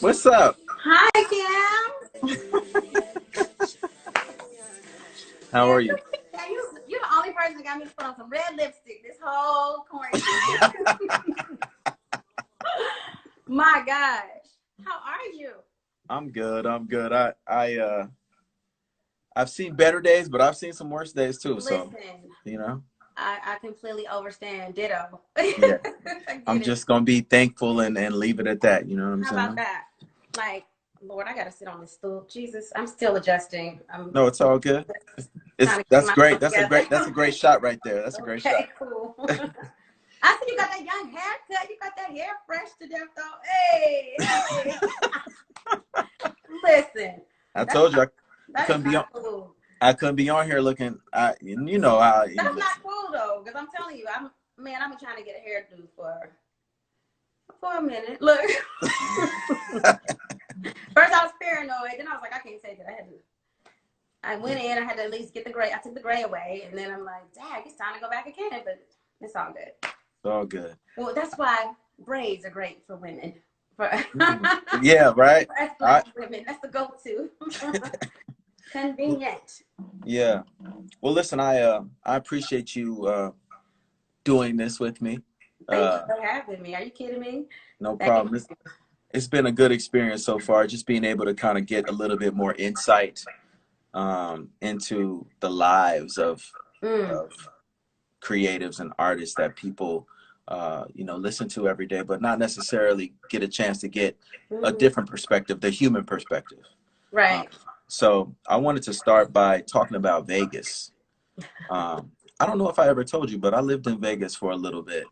What's up? Hi, Kim. How are you? Yeah, you're the only person that got me to put on some red lipstick this whole quarantine. My gosh. How are you? I'm good. I'm good. I've seen better days, but I've seen some worse days too. Listen, So, you know, I completely understand. Ditto. yeah. I I'm get it. just gonna be thankful and leave it at that. You know what I'm How about saying? that? Like, Lord, I gotta sit on this stool. Jesus, I'm still adjusting. I'm No, it's all good. trying to keep That's great. myself together. That's a great shot right there. That's a great shot. Okay, cool. I see you got that young haircut. You got that hair fresh to death, though. Hey, hey. Listen, I that's told you I that is couldn't be on. not cool. I couldn't be on here looking. You know how. That's not cool though, because I'm telling you, I've been trying to get a hairdo for a minute. Look, first I was paranoid, then I was like, I can't take it. I went in. I had to at least get the gray. I took the gray away, and then I'm like, dang, it's time to go back again. But it's all good. It's all good. Well, that's why braids are great for women. Yeah, right. That's black women. That's the go-to. Convenient. Yeah. Well, listen, I appreciate you doing this with me. Thank you for having me. Are you kidding me? No problem. It's been a good experience so far, just being able to kind of get a little bit more insight into the lives of creatives and artists that people listen to every day, but not necessarily get a chance to get a different perspective, the human perspective. Right. So I wanted to start by talking about Vegas. I don't know if I ever told you, but I lived in Vegas for a little bit.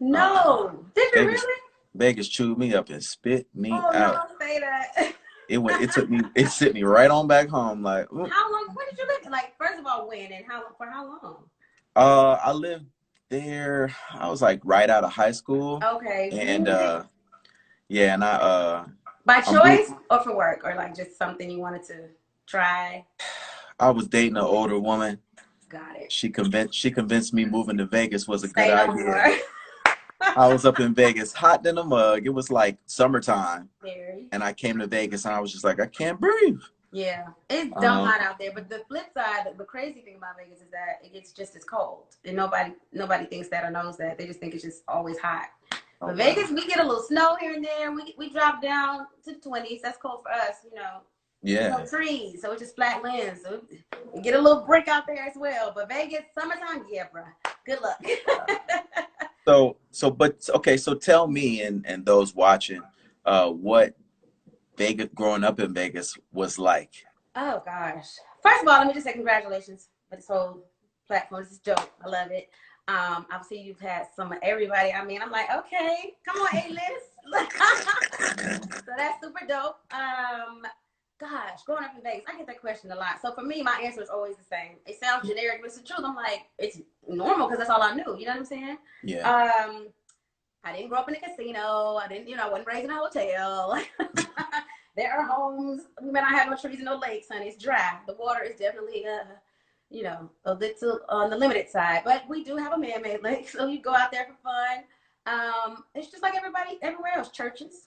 No. Did you Vegas, really? Vegas chewed me up and spit me out. No, don't say that. It sent me right on back home. Like, how long? Where did you live? Like, first of all, when and for how long? I lived there. I was like right out of high school. Okay. And yeah, and by choice or for work or like just something you wanted to try? I was dating an older woman. Got it. She convinced me moving to Vegas was a good idea. I was up in Vegas, hot in a mug. It was like summertime. Very. And I came to Vegas and I was just like, I can't breathe. Yeah, it's dumb hot out there. But the flip side, the crazy thing about Vegas is that it gets just as cold. And nobody thinks that or knows that. They just think it's just always hot. But Vegas, we get a little snow here and there. We drop down to the 20s. That's cold for us, you know. Yeah. No trees, so it's just flat lands. So we get a little brick out there as well. But Vegas, summertime, yeah, bro. Good luck. So tell me and those watching, what Vegas, growing up in Vegas, was like. Oh gosh. First of all, let me just say congratulations for this whole platform. This is dope. I love it. Obviously you've had some of everybody. I mean, I'm like, okay, come on, A-list. So that's super dope. Gosh, growing up in Vegas, I get that question a lot. So for me, my answer is always the same. It sounds generic, but it's the truth. I'm like, it's normal because that's all I knew. You know what I'm saying? Yeah. I didn't grow up in a casino. I wasn't raised in a hotel. There are homes. We may not have no trees and no lakes, honey. It's dry. The water is definitely, a little on the limited side. But we do have a man-made lake, so you go out there for fun. It's just like everybody, everywhere else. Churches.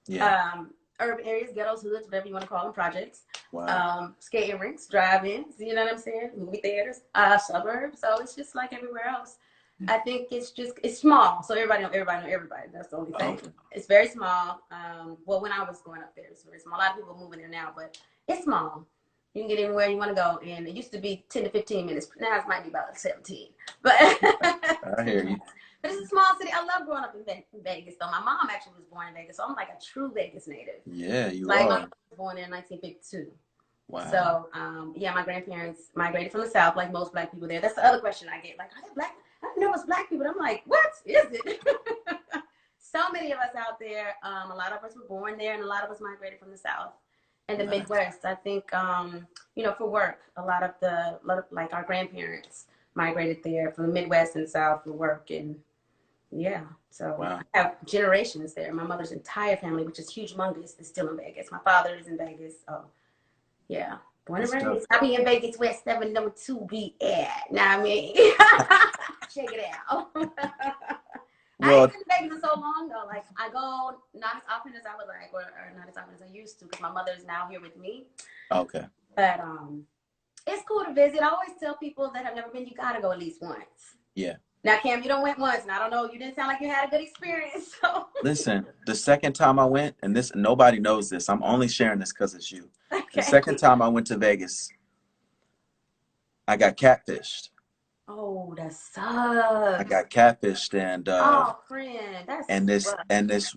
Yeah. Urban areas, ghettos, hoods, whatever you want to call them, projects. Wow. Skating rinks, drive-ins, you know what I'm saying? Movie theaters, suburbs. So it's just like everywhere else. I think it's small. So everybody know everybody. That's the only thing. Okay. It's very small. Well, when I was growing up there, it's very small. A lot of people are moving there now, but it's small. You can get anywhere you want to go. And it used to be 10 to 15 minutes. Now it might be about 17. But I hear you. But it's a small city. I love growing up in Vegas, though. My mom actually was born in Vegas, so I'm like a true Vegas native. Yeah, you are. My mom was born in 1952. Wow. So, my grandparents migrated from the South, like most Black people there. That's the other question I get. Like, are they Black? I didn't know it was Black people. I'm like, what is it? So many of us out there, a lot of us were born there, and a lot of us migrated from the South and the Midwest. I think, for work, a lot of like our grandparents migrated there from the Midwest and South for work. And yeah, so wow. I have generations there. My mother's entire family, which is humongous, is still in Vegas. My father is in Vegas. Oh, yeah. Born and raised. I'll be in Vegas where 702 be at. Now I mean, check it out. I ain't Well, been to Vegas in so long though. Like I go not as often as I would like, or not as often as I used to, because my mother is now here with me. okay. But it's cool to visit. I always tell people that have never been, you gotta go at least once. Yeah. Now, Cam, you don't went once, and I don't know. You didn't sound like you had a good experience. So Listen, the second time I went, and this nobody knows this. I'm only sharing this because it's you. The okay. second time I went to Vegas, I got catfished. Oh, that I sucks. got catfished, Oh, friend, that's and this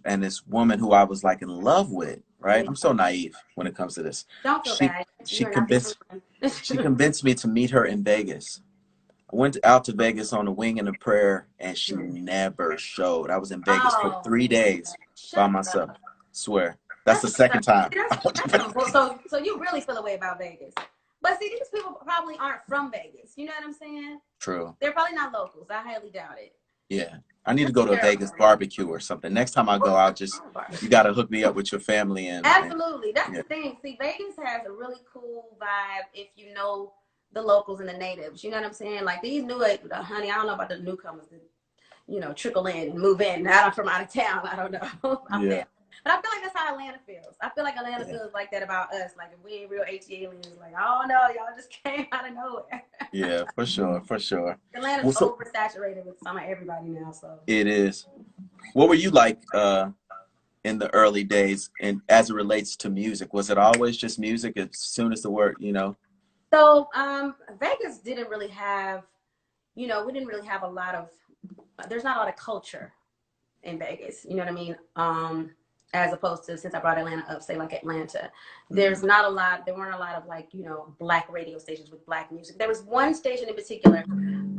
rough. woman who I was like in love with, right? Yeah. I'm so naive when it comes to this. Don't feel She bad. she You are not the convinced only she one. convinced me to meet her in Vegas. I went out to Vegas on a wing and a prayer, and she Hmm. never showed. I was in Vegas for Oh, 3 days by shut myself. up. Swear. That's That's the second time see, I went to that's some bull. Vegas. So you really feel a way about Vegas. But see, these people probably aren't from Vegas. You know what I'm saying? True. They're probably not locals. I highly doubt it. Yeah. I need to That's go to a Vegas terrible. barbecue or something. Next time I go, you got to hook me up with your family and Absolutely. That's yeah. the thing. See, Vegas has a really cool vibe if you know the locals and the natives. You know what I'm saying? Like these new, honey, I don't know about the newcomers that, trickle in and move in. Not from out of town. I don't know. Yeah. But I feel like that's how Atlanta feels. I feel like Atlanta Yeah. feels like that about us. Like if we ain't real HE aliens, like, oh no, y'all just came out of nowhere. Yeah, for sure, for sure. Atlanta's Well, so oversaturated with some of everybody now. So it is. What were you like in the early days and as it relates to music? Was it always just music as soon as the word? So Vegas didn't really have, we didn't really have a lot of, there's not a lot of culture in Vegas. You know what I mean? As opposed to, since I brought Atlanta up, say like Atlanta, there weren't a lot of like, black radio stations with black music. There was one station in particular,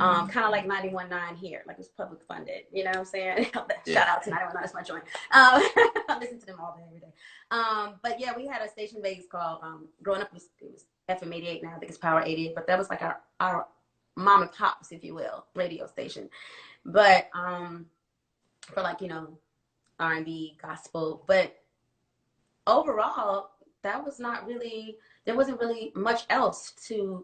kind of like 91.9 here, like it was public funded, you know what I'm saying? Yeah. Shout out to 91.9, that's my joint. I listen to them all day, every day. But yeah, we had a station in Vegas called, growing up, it was FM 88 now, I think it's Power 88, but that was like our mom and pops, if you will, radio station. But for like, R&B, gospel, but overall, that was not really, there wasn't really much else to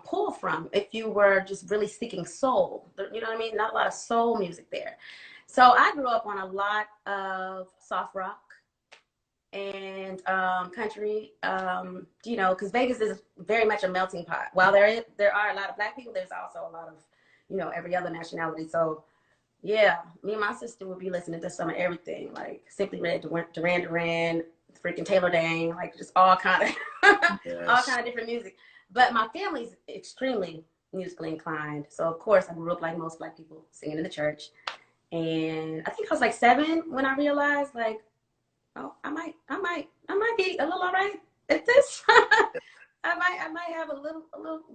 pull from if you were just really seeking soul. You know what I mean? Not a lot of soul music there. So I grew up on a lot of soft rock and country, because Vegas is very much a melting pot. While there are a lot of black people, there's also a lot of, every other nationality. So yeah, me and my sister would be listening to some of everything, like Simply Red, Duran Duran, freaking Taylor Dang, like just all kind of all Yes. kind of different music. But my family's extremely musically inclined, so of course I grew up like most black people, singing in the church. And I think I was like 7 when I realized, like, oh, I might be a little all right at this. I might have a little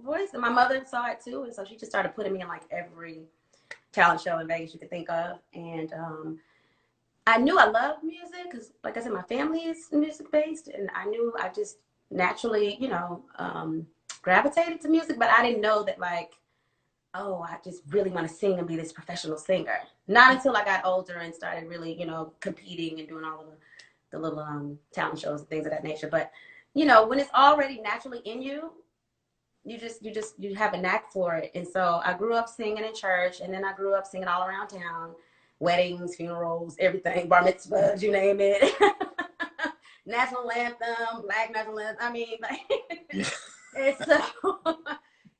voice, and my mother saw it too, and so she just started putting me in like every talent show in Vegas you could think of. And I knew I loved music because, like I said, my family is music based, and I knew I just naturally, gravitated to music. But I didn't know that, like, oh, I just really want to sing and be this professional singer. Not until I got older and started really, competing and doing all of the little talent shows and things of that nature. But when it's already naturally in you, you have a knack for it. And so I grew up singing in church, and then I grew up singing all around town, weddings, funerals, everything, bar mitzvahs, you name it. National anthem, black national anthem. I mean, like, Yeah. and so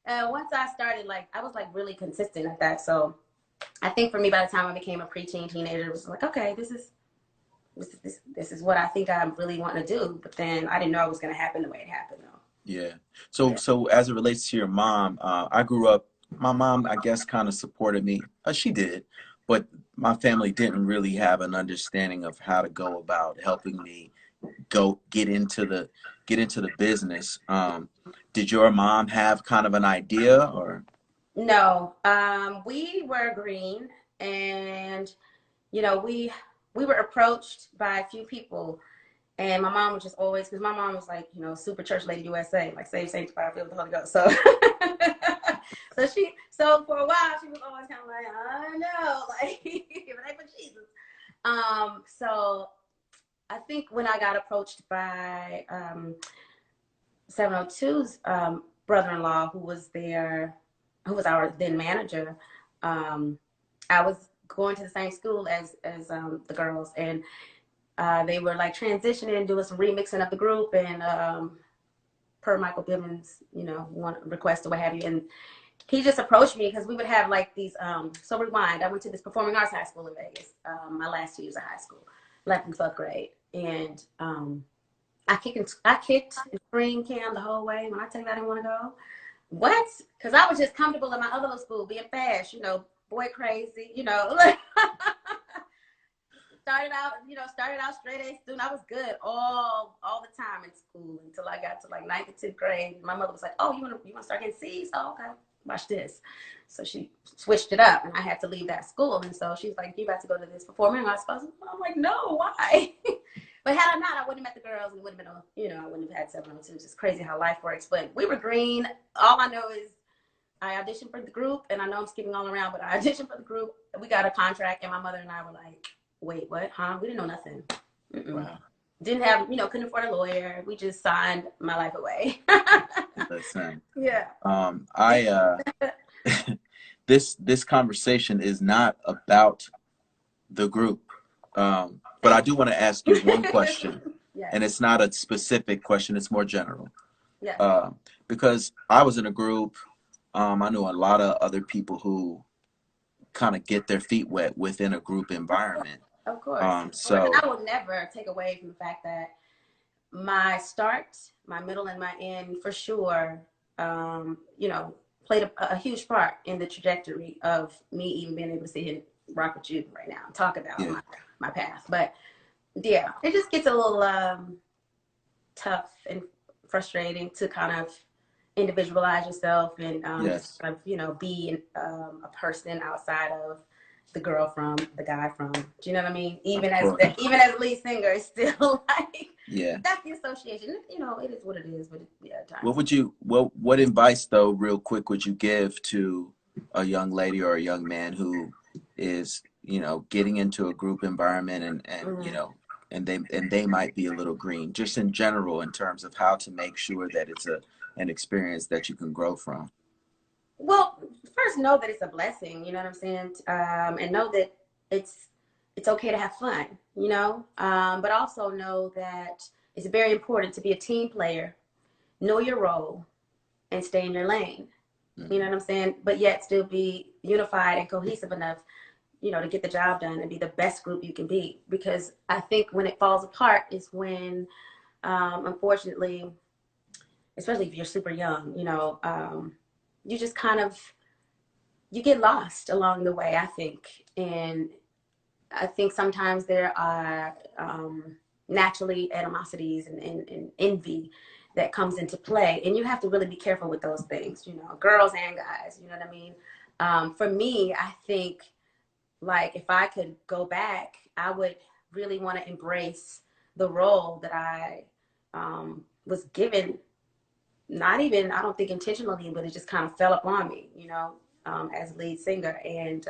once I started, like, I was like really consistent at that. So I think for me, by the time I became a preteen teenager, it was like, okay, this is what I think I really want to do. But then I didn't know it was going to happen the way it happened, though. Yeah. Yeah. So as it relates to your mom, I grew up, my mom, I guess, kind of supported me. She did, but my family didn't really have an understanding of how to go about helping me get into the business. Did your mom have kind of an idea or? No, we were green, and we were approached by a few people, and my mom was just always, because my mom was like, super church lady USA, like saved, sanctified, filled with the Holy Ghost. So, so for a while she was always kind of like, I don't know, like if it ain't for Jesus. So I think when I got approached by 702's brother-in-law, who was our then manager, I was going to the same school as the girls, and they were like transitioning, doing some remixing of the group, and per Michael Bivins, you know, one request or what have you, and he just approached me because we would have like these. So rewind. I went to this performing arts high school in Vegas. My last 2 years of high school, 11th and 12th grade, and I kicked and screamed Cam the whole way. When I tell you I didn't want to go, what? Because I was just comfortable in my other little school, being fast, you know, boy crazy, you know. started out straight A student. I was good all the time in school until I got to like 9th and 10th grade. My mother was like, "Oh, you want to start getting C's? Oh, okay. Watch this." So she switched it up, and I had to leave that school. And so she's like, "You got to go to this performing arts." I'm like, "No, why?" But had I not, I wouldn't have met the girls. We wouldn't have been, you know, I wouldn't have had 702. It's just crazy how life works. But we were green. All I know is I auditioned for the group, and I know I'm skipping all around, but I auditioned for the group. We got a contract, and my mother and I were like, "Wait, what? Huh? We didn't know nothing." Wow. Didn't have, you know, couldn't afford a lawyer. We just signed my life away. Listen. Yeah. This conversation is not about the group. But I do want to ask you one question. Yes. And it's not a specific question, it's more general. Yeah. Because I was in a group, I know a lot of other people who kind of get their feet wet within a group environment. Of course. So and I will never take away from the fact that my start, my middle, and my end, for sure, you know, played a huge part in the trajectory of me even being able to sit here and rock with you right now and talk about my path. But yeah, it just gets a little tough and frustrating to kind of individualize yourself and yes. kind of, you know, be a person outside of the girl from, the guy from. Do you know what I mean? Even as lead singer, it's still like, yeah, that's the association. You know, it is what it is. But yeah, what advice though, real quick, would you give to a young lady or a young man who is, you know, getting into a group environment and you know, and they might be a little green, just in general, in terms of how to make sure that it's an experience that you can grow from? Well, first know that it's a blessing, you know what I'm saying? And know that it's okay to have fun, you know? But also know that it's very important to be a team player, know your role, and stay in your lane. Mm-hmm. You know what I'm saying? But yet still be unified and cohesive enough, you know, to get the job done and be the best group you can be. Because I think when it falls apart is when, unfortunately, especially if you're super young, you know, you just kind of, you get lost along the way, I think. And I think sometimes there are naturally animosities and envy that comes into play. And you have to really be careful with those things, you know, girls and guys, you know what I mean? For me, I think, like, if I could go back, I would really want to embrace the role that I was given. Not even, I don't think intentionally, but it just kind of fell upon me, you know, as lead singer. And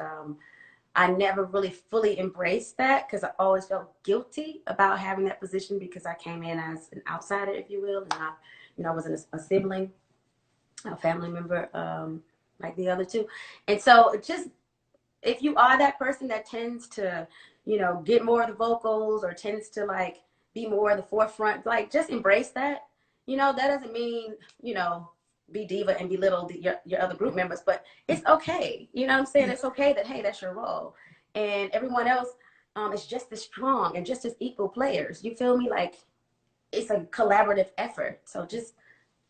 I never really fully embraced that because I always felt guilty about having that position because I came in as an outsider, if you will, and not, you know, I wasn't a sibling, a family member like the other two. And so just, if you are that person that tends to, you know, get more of the vocals or tends to like be more in the forefront, like just embrace that. You know, that doesn't mean, you know, be diva and belittle your other group members, but it's okay. You know what I'm saying? It's okay that, hey, that's your role. And everyone else is just as strong and just as equal players. You feel me? Like, it's a collaborative effort. So just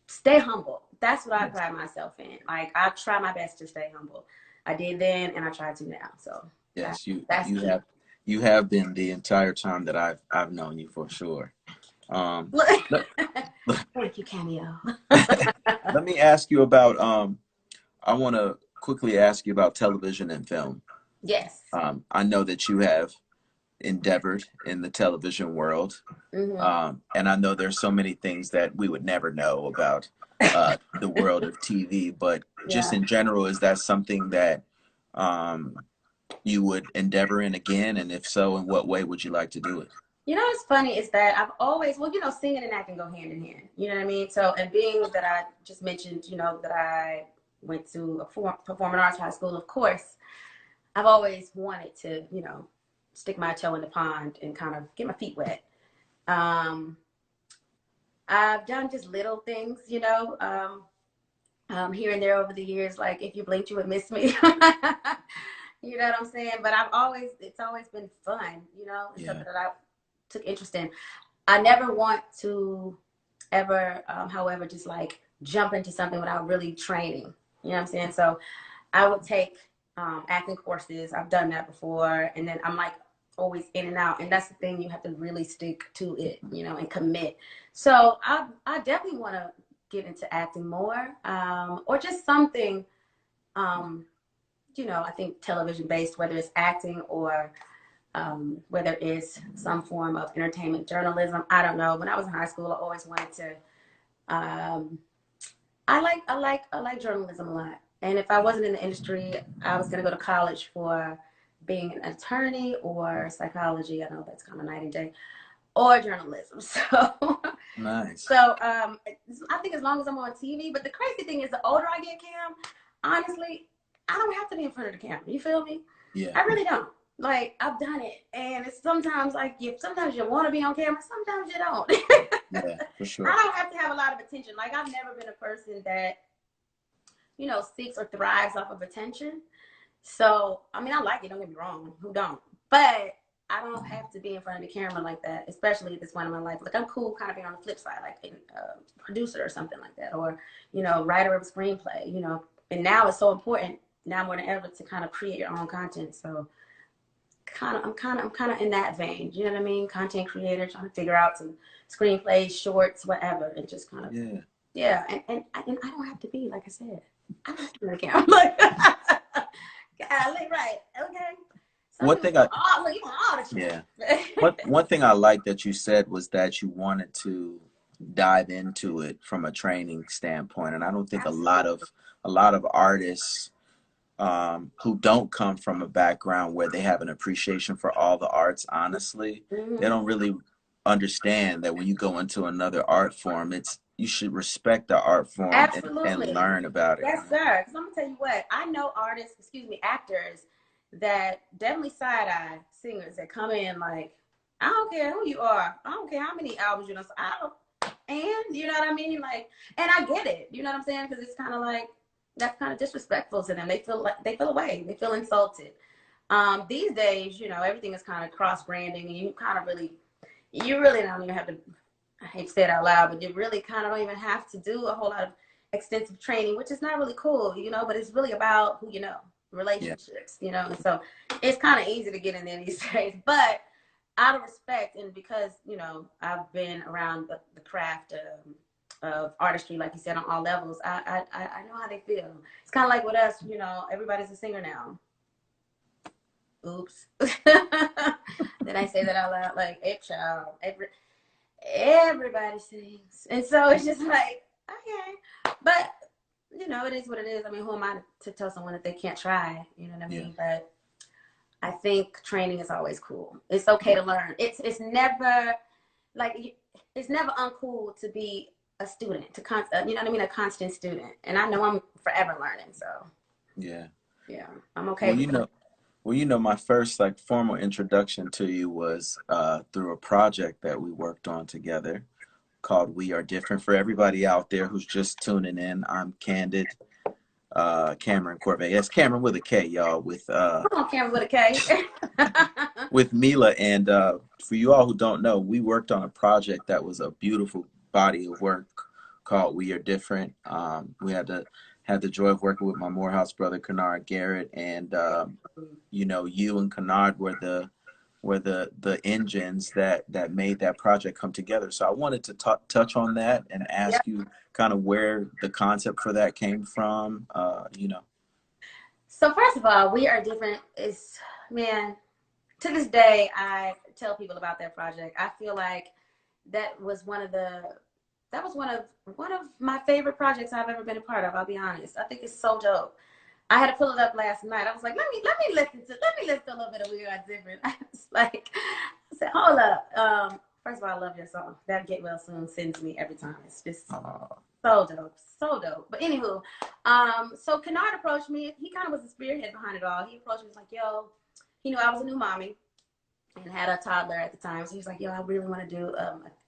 stay humble. That's what I pride myself in. Like, I try my best to stay humble. I did then and I try to now. So yes, you have been the entire time that I've known you, for sure. Thank you, Cameo. Let me ask you about, I want to quickly ask you about television and film. Yes. I know that you have endeavored in the television world. Mm-hmm. And I know there's so many things that we would never know about the world of TV, but just in general, is that something that you would endeavor in again? And if so, in what way would you like to do it? You know, what's funny is that I've always, well, you know, singing and acting go hand in hand. You know what I mean? So, and being that I just mentioned, you know, that I went to a performing arts high school, of course, I've always wanted to, you know, stick my toe in the pond and kind of get my feet wet. I've done just little things, you know, here and there over the years. Like if you blinked, you would miss me. You know what I'm saying? But it's always been fun, you know, it's something that I took interest in. I never want to ever, however, just like jump into something without really training. You know what I'm saying? So I would take acting courses. I've done that before. And then I'm like always in and out. And that's the thing, you have to really stick to it, you know, and commit. So I definitely want to get into acting more, or just something, you know, I think television based, whether it's acting or whether it's some form of entertainment journalism. I don't know. When I was in high school, I always wanted to, I like journalism a lot. And if I wasn't in the industry, I was going to go to college for being an attorney or psychology. I know that's kind of night and day, or journalism. So nice. So I think as long as I'm on TV, but the crazy thing is the older I get, Cam, honestly, I don't have to be in front of the camera. You feel me? Yeah. I really don't. Like, I've done it. And it's sometimes like sometimes you want to be on camera, sometimes you don't. Yeah, for sure. I don't have to have a lot of attention. Like, I've never been a person that, you know, seeks or thrives off of attention. So, I mean, I like it, don't get me wrong. Who don't? But I don't have to be in front of the camera like that, especially at this point in my life. Like, I'm cool kind of being on the flip side, like a producer or something like that, or, you know, writer of a screenplay, you know. And now it's so important, now more than ever, to kind of create your own content. So I'm kind of in that vein. You know what I mean? Content creator, trying to figure out some screenplays, shorts, whatever, and just kind of And I don't have to be, like I said, I don't have to be on the camera. Like, golly, right? Okay. One thing one thing I like that you said was that you wanted to dive into it from a training standpoint, and I don't think a lot of artists who don't come from a background where they have an appreciation for all the arts, honestly, they don't really understand that when you go into another art form, you should respect the art form and learn about it. Yes, sir. Because I'm gonna tell you what, I know actors that definitely side-eye singers that come in like, I don't care who you are, I don't care how many albums you know, and you know what I mean, like, and I get it, you know what I'm saying, because it's kind of like, that's kind of disrespectful to them. They feel away, they feel insulted. These days, you know, everything is kind of cross-branding, and you really don't even have to, I hate to say it out loud, but you really kind of don't even have to do a whole lot of extensive training, which is not really cool, you know, but it's really about who you know, relationships, you know, and so it's kind of easy to get in there these days. But out of respect, and because, you know, I've been around the craft of artistry, like you said, on all levels, I know how they feel. It's kind of like with us, you know, everybody's a singer now. Oops. Did I say that out loud? Like, everybody sings. And so it's just like, okay. But, you know, it is what it is. I mean, who am I to tell someone that they can't try? You know what I mean? But I think training is always cool. It's okay to learn. It's never, like, it's never uncool to be a student, you know what I mean? A constant student. And I know I'm forever learning, so. Yeah, I'm okay with that. Well, you know, my first like formal introduction to you was through a project that we worked on together called We Are Different. For everybody out there who's just tuning in, I'm Kandid, Kameron Corvet. Yes, Kameron with a K, y'all. With Come on, Kameron with a K. with MEELAH. And for you all who don't know, we worked on a project that was a beautiful body of work called We Are Different. We had the joy of working with my Morehouse brother, Kandid Garrett, and you know, you and Kandid were the engines that made that project come together. So I wanted to touch on that and ask you kind of where the concept for that came from, you know. So first of all, We Are Different is, man, to this day, I tell people about that project. I feel like that was one of my favorite projects I've ever been a part of. I'll be honest. I think it's so dope. I had to pull it up last night. I was like, let me listen to a little bit of We Are Different. I was like, I said, hold up. First first of all, I love your song. That Get Well Soon sends me every time. It's just so dope, so dope. But anywho, so Kandid approached me. He kind of was the spearhead behind it all. He approached me, was like, yo, he knew I was a new mommy and had a toddler at the time. So he was like, yo, I really want to do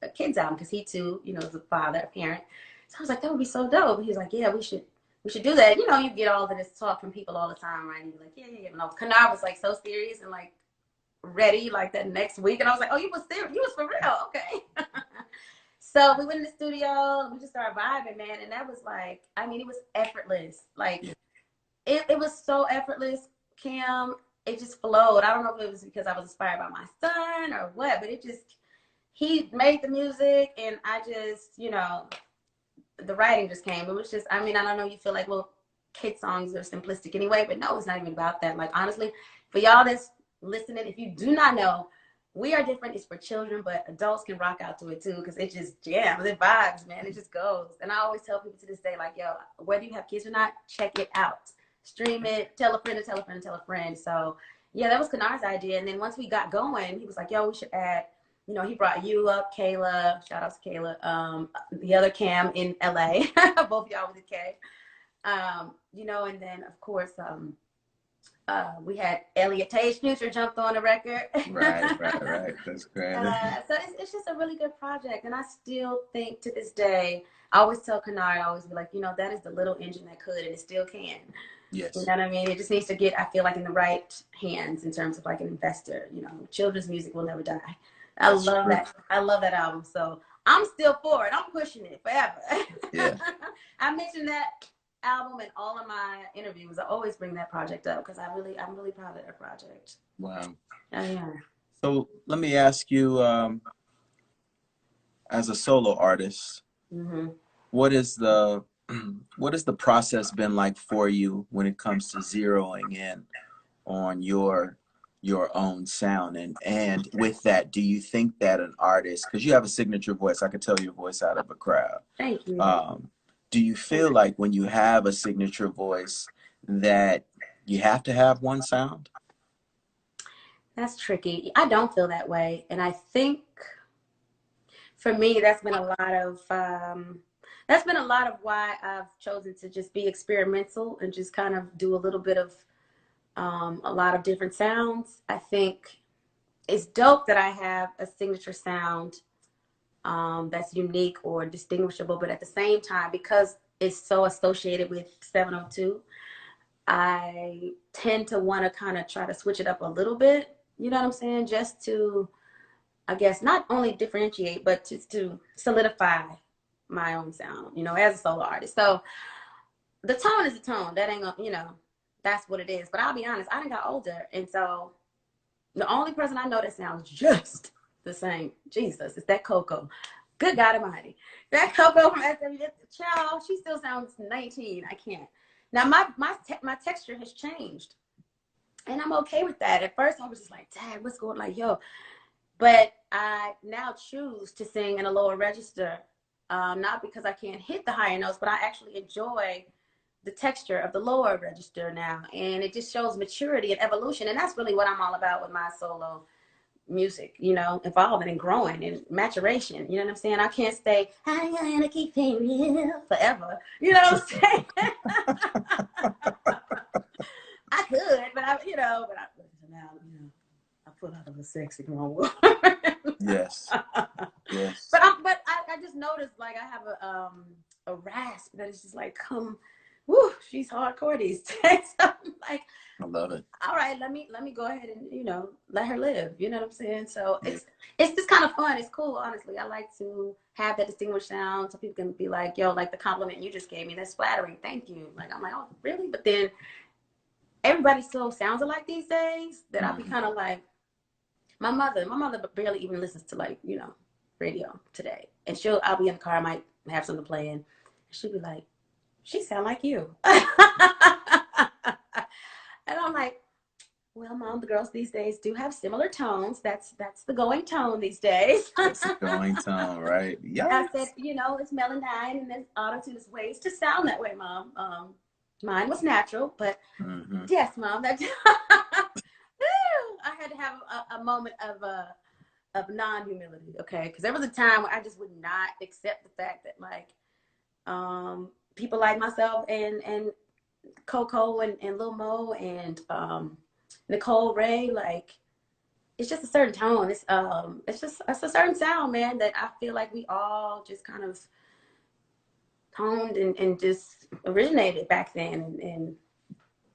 a kids album, because he too, you know, is a father, a parent. So I was like, that would be so dope. And he was like, yeah, we should do that. You know, you get all of this talk from people all the time, right? And you're like, yeah. No, Kandid was like so serious and like ready like that next week. And I was like, oh, you was serious? You was for real? Okay. So we went in the studio and we just started vibing, man. And that was like, I mean, it was effortless. Like, it was so effortless, Kim. It just flowed. I don't know if it was because I was inspired by my son or what, but he made the music, and I just, you know, the writing just came. It was just, I mean, I don't know, you feel like, well, kid songs are simplistic anyway, but no, it's not even about that. Like, honestly, for y'all that's listening, if you do not know, We Are Different is for children, but adults can rock out to it too, because it just jams, it vibes, man. It just goes. And I always tell people to this day, like, yo, whether you have kids or not, check it out. Stream it, tell a friend, and tell a friend, and tell a friend. So, yeah, that was Kandid's idea. And then once we got going, he was like, yo, we should add, you know, he brought you up, Kayla, shout out to Kayla, the other Cam in LA, both of y'all with a K. You know, and then, of course, we had Elliot Tage Future jumped on the record. Right. That's great. So it's just a really good project. And I still think to this day, I always tell Kandid, I always be like, you know, that is the little engine that could, and it still can. Yes. You know what I mean? It just needs to get, I feel like, in the right hands in terms of like an investor. You know, children's music will never die. I love that. I love that album. So I'm still for it. I'm pushing it forever. Yeah. I mentioned that album in all of my interviews. I always bring that project up because I'm really proud of that project. Wow. Oh, yeah. So let me ask you, as a solo artist, what is the process been like for you when it comes to zeroing in on your own sound? And with that, do you think that an artist, because you have a signature voice, I could tell your voice out of a crowd. Thank you. Do you feel like when you have a signature voice that you have to have one sound? That's tricky. I don't feel that way. And I think for me, that's been a lot of why I've chosen to just be experimental and just kind of do a little bit of a lot of different sounds. I think it's dope that I have a signature sound that's unique or distinguishable, but at the same time, because it's so associated with 702, I tend to want to kind of try to switch it up a little bit, you know what I'm saying? Just to, I guess, not only differentiate, but just to solidify my own sound, you know, as a solo artist. So the tone is the tone. That ain't gonna, you know, that's what it is. But I'll be honest, I done got older, and so the only person I know that sounds just the same, Jesus, is that Coco. Good God Almighty. That Coco from SW, child, she still sounds 19. I can't. Now, my texture has changed, and I'm okay with that. At first, I was just like, dang, what's going on? Like, yo. But I now choose to sing in a lower register, not because I can't hit the higher notes, but I actually enjoy the texture of the lower register now. And it just shows maturity and evolution. And that's really what I'm all about with my solo music, you know, evolving and growing and maturation. You know what I'm saying? I can't stay, I'm gonna keep it real forever. You know what I'm saying? I could, but I put out of a sexy grown woman. Yes. Yes. But I just noticed, like, I have a rasp that is just like, woo, she's hardcore these days. So I'm like, I love it. All right, let me go ahead and, you know, let her live. You know what I'm saying? So it's just kind of fun. It's cool, honestly. I like to have that distinguished sound so people can be like, yo, like the compliment you just gave me, that's flattering. Thank you. Like, I'm like, oh, really? But then everybody still sounds alike these days that I'll be kind of like, my mother barely even listens to, like, you know, radio today. And I'll be in the car, I might have something playing, and she'll be like, she sound like you. And I'm like, well, Mom, the girls these days do have similar tones. That's the going tone these days. That's the going tone, right? Yeah. I said, you know, it's melodyne and then auto-tune. There's ways to sound that way, Mom. Mine was natural, but yes, Mom, that I had to have a moment of of non-humility, okay? Because there was a time where I just would not accept the fact that like people like myself and Coco and Lil Mo and Nicole Ray, like it's just a certain tone. It's a certain sound, man, that I feel like we all just kind of honed and just originated back then, and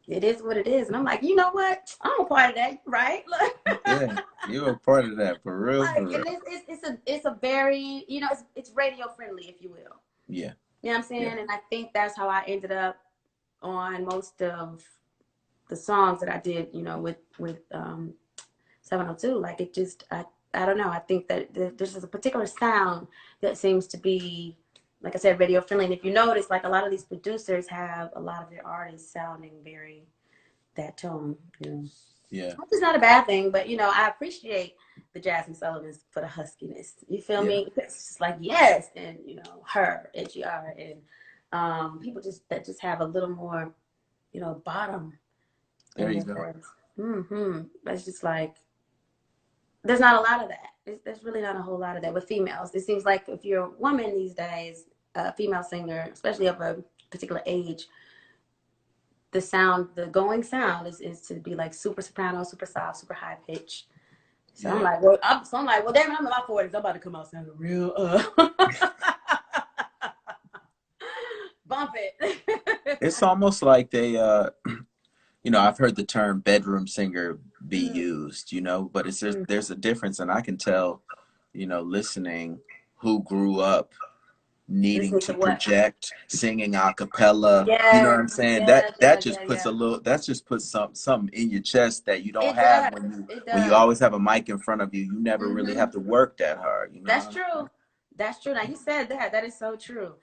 it is what it is. And I'm like, you know what? I'm a part of that, right? Yeah, you were part of that for real, Like, for real. And it's a very, you know, it's radio friendly, if you will. Yeah. You know what I'm saying? Yeah. And I think that's how I ended up on most of the songs that I did, you know, with 702. Like it just, I don't know. I think that there's a particular sound that seems to be, like I said, radio friendly. And if you notice, like a lot of these producers have a lot of their artists sounding very that tone, you know. Yeah. Which is not a bad thing, but you know, I appreciate the Jasmine Sullivans for the huskiness. You feel me? It's just like yes, and you know, her, HER, and people that just have a little more, you know, bottom. There you go. That's just like there's not a lot of that. There's really not a whole lot of that with females. It seems like if you're a woman these days, a female singer, especially of a particular age, the going sound is to be like super soprano, super soft, super high pitch. So yeah. I'm like, well, damn, I'm in my 40s. I'm about to come out sounding real bump it. It's almost like they you know, I've heard the term bedroom singer be used, you know, but it's just there's a difference, and I can tell, you know, listening who grew up needing to project, singing a cappella, you know what I'm saying? That just puts something in your chest that you don't have when you always have a mic in front of you. You never really have to work that hard, you know? That's true. That's true. Now you said that. That is so true.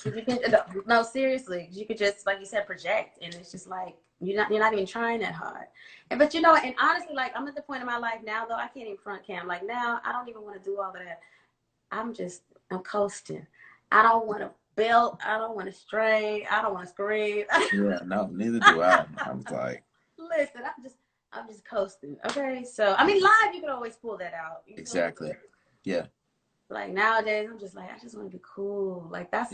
You can, no, seriously, you could just, like you said, project, and it's just like you're not even trying that hard. But you know, and honestly, like I'm at the point in my life now, though I can't even front cam. Like now, I don't even want to do all of that. I'm coasting. I don't want to belt. I don't want to stray. I don't want to scream. Yeah, no, neither do I. I was like, listen, I'm just coasting. Okay, so I mean, live you can always pull that out. Exactly. Yeah. Like nowadays, I'm just like, I just want to be cool. Like that's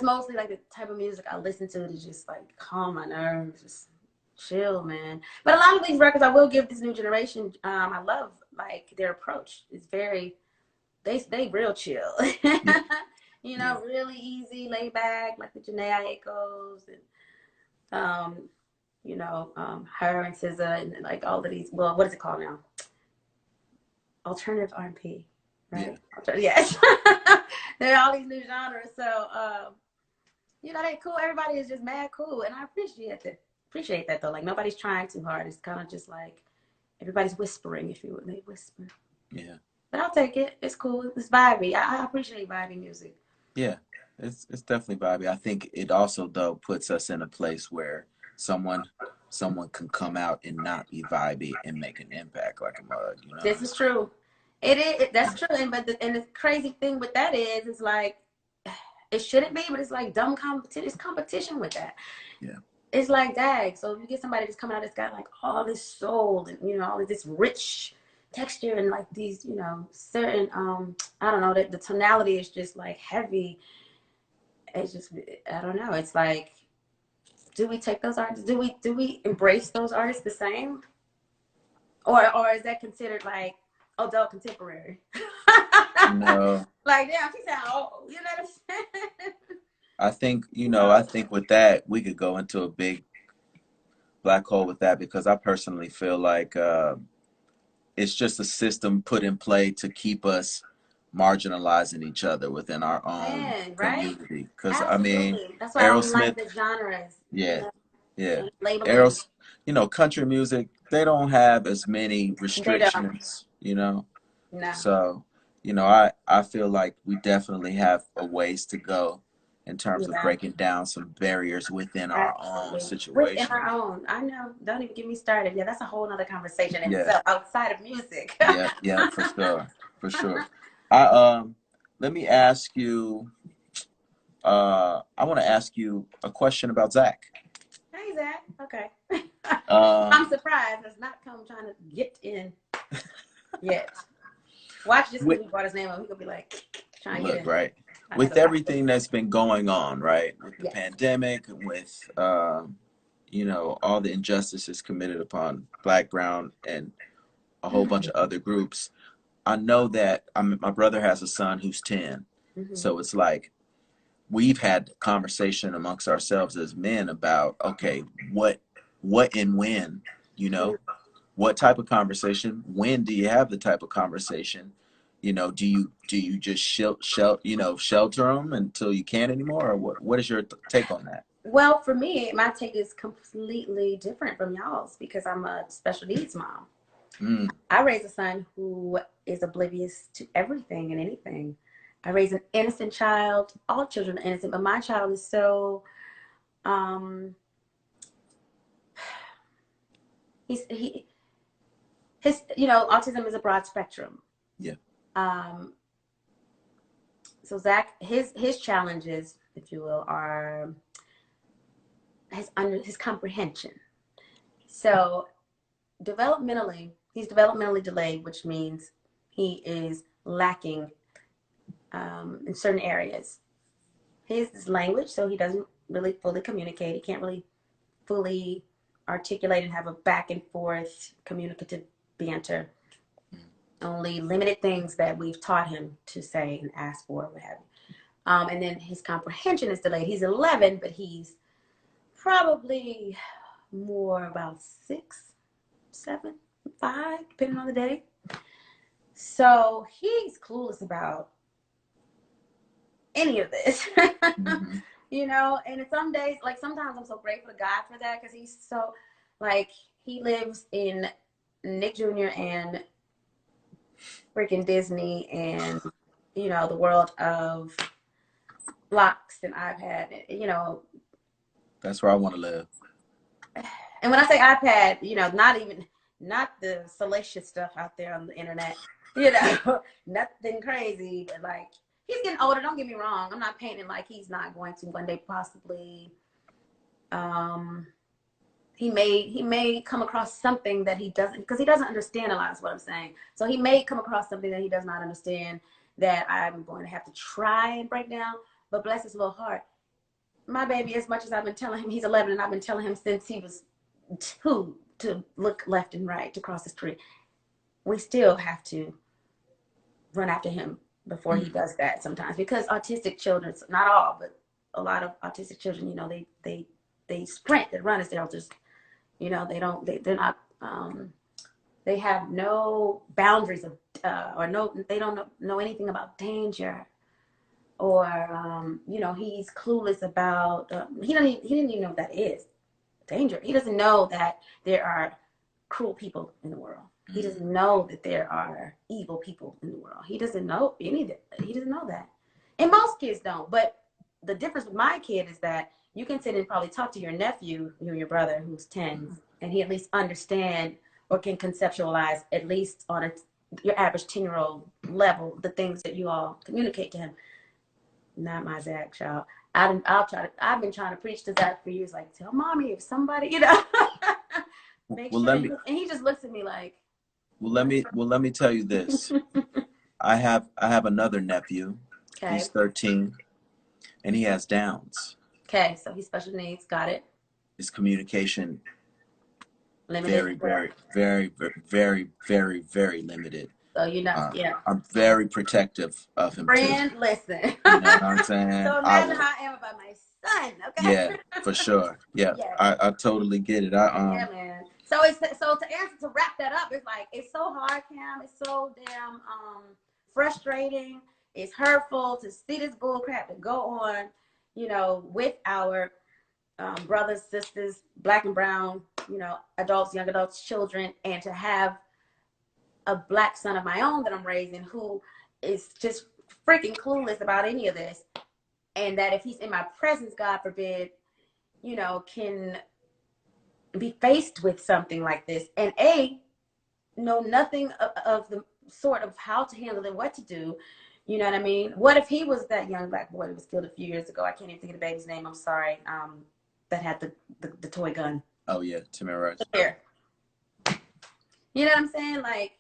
mostly like the type of music I listen to just like calm my nerves, just chill, man. But a lot of these records, I will give this new generation. I love like their approach. It's very, they real chill. You know, really easy, laid back, like the Janae Aiko's and you know, her and SZA and like all of these. Well, what is it called now? Alternative R&B. Right. Yeah. Yes. There are all these new genres. So, you know, they cool. Everybody is just mad cool. And I appreciate that. Appreciate that, though. Like, nobody's trying too hard. It's kind of just like everybody's whispering, if you would. They whisper. Yeah. But I'll take it. It's cool. It's vibey. I appreciate vibey music. Yeah. It's definitely vibey. I think it also, though, puts us in a place where someone can come out and not be vibey and make an impact like a mug, you know? This is true. It is. That's true. And the crazy thing with that is like it shouldn't be, but it's like dumb competition. It's competition with that. Yeah. It's like dag. So if you get somebody that's coming out that's got like all this soul and you know all of this rich texture and like these you know certain I don't know that the tonality is just like heavy. It's just I don't know. It's like do we take those artists? Do we embrace those artists the same? Or is that considered like adult contemporary? No. Like damn, she sound old. You know what I'm saying? I think with that we could go into a big black hole with that because I personally feel like it's just a system put in play to keep us marginalizing each other within our own community. Because I mean, that's why I don't like the genres. Yeah, yeah. Labeling. You know, country music, they don't have as many restrictions, you know. No. So, you know, I feel like we definitely have a ways to go in terms of breaking down some barriers within our own situation. Within our own. I know. Don't even get me started. Yeah, that's a whole other conversation in itself outside of music. Yeah, for sure. For sure. Let me ask you I want to ask you a question about Zach. Hey Zach. Okay. I'm surprised it's not come trying to get in yet. Watch just because we brought his name up, he gonna be like trying to get in. Right. With everything that's been going on, right? With the pandemic, with you know, all the injustices committed upon Black, brown, and a whole bunch of other groups. I know that my brother has a son who's 10. So it's like we've had conversation amongst ourselves as men about, okay, what and when, you know, what type of conversation, when do you have the type of conversation? You know, do you just shelter them until you can't anymore, or what is your take on that? Well, for me, my take is completely different from y'all's because I'm a special needs mom. I raise a son who is oblivious to everything and anything. I raise an innocent child. All children are innocent, but my child is so his autism is a broad spectrum. Yeah. So Zach, his challenges, if you will, are his comprehension. So developmentally, he's developmentally delayed, which means he is lacking in certain areas. His language, so he doesn't really fully communicate. He can't really fully articulate and have a back and forth communicative banter. Only limited things that we've taught him to say and ask for, what have you. And then his comprehension is delayed. He's 11, but he's probably more about 6, 7, 5, depending on the day. So he's clueless about any of this. You know, and some days, like sometimes I'm so grateful to God for that because he's so, like, he lives in Nick Jr. and freaking Disney and, you know, the world of blocks and iPad, you know. That's where I want to live. And when I say iPad, you know, not the salacious stuff out there on the internet, you know, nothing crazy, but like, he's getting older, don't get me wrong. I'm not painting like he's not going to one day possibly. He may come across something that he doesn't, because he doesn't understand a lot is what I'm saying. So he may come across something that he does not understand that I'm going to have to try and break down. But bless his little heart, my baby, as much as I've been telling him, he's 11, and I've been telling him since he was 2 to look left and right to cross the street. We still have to run after him before he does that sometimes, because autistic children, not all, but a lot of autistic children, you know, they sprint, they run as they'll just, you know, they're not, they have no boundaries of, they don't know anything about danger, or, you know, he's clueless about, he didn't even know what that is, danger. He doesn't know that there are cruel people in the world. He doesn't know that there are evil people in the world. He doesn't know any of that. He doesn't know that. And most kids don't. But the difference with my kid is that you can sit and probably talk to your nephew, your brother, who's 10, and he at least understand or can conceptualize, at least on your average 10-year-old level, the things that you all communicate to him. Not my Zach, child. I've been trying to preach to Zach for years, like, tell mommy if somebody, you know. And he just looks at me like, well, let me tell you this. I have another nephew. Okay. He's 13, and he has Downs. Okay, so he's special needs. Got it. His communication limited. Very limited. So you know, yeah. I'm very protective of him. Friend, too. Listen. You know what I'm saying? So imagine how I am about my son. Okay. Yeah, for sure. Yeah, I totally get it. Yeah, man. So to wrap that up, it's like, it's so hard, Cam. It's so damn frustrating. It's hurtful to see this bull crap that go on, you know, with our brothers, sisters, Black and brown, you know, adults, young adults, children, and to have a Black son of my own that I'm raising who is just freaking clueless about any of this, and that if he's in my presence, God forbid, you know, can be faced with something like this and know nothing of the sort of how to handle it, what to do. You know what I mean? What if he was that young Black boy that was killed a few years ago? I can't even think of the baby's name. I'm sorry. That had the toy gun. Oh yeah, Kameron. There. You know what I'm saying? Like,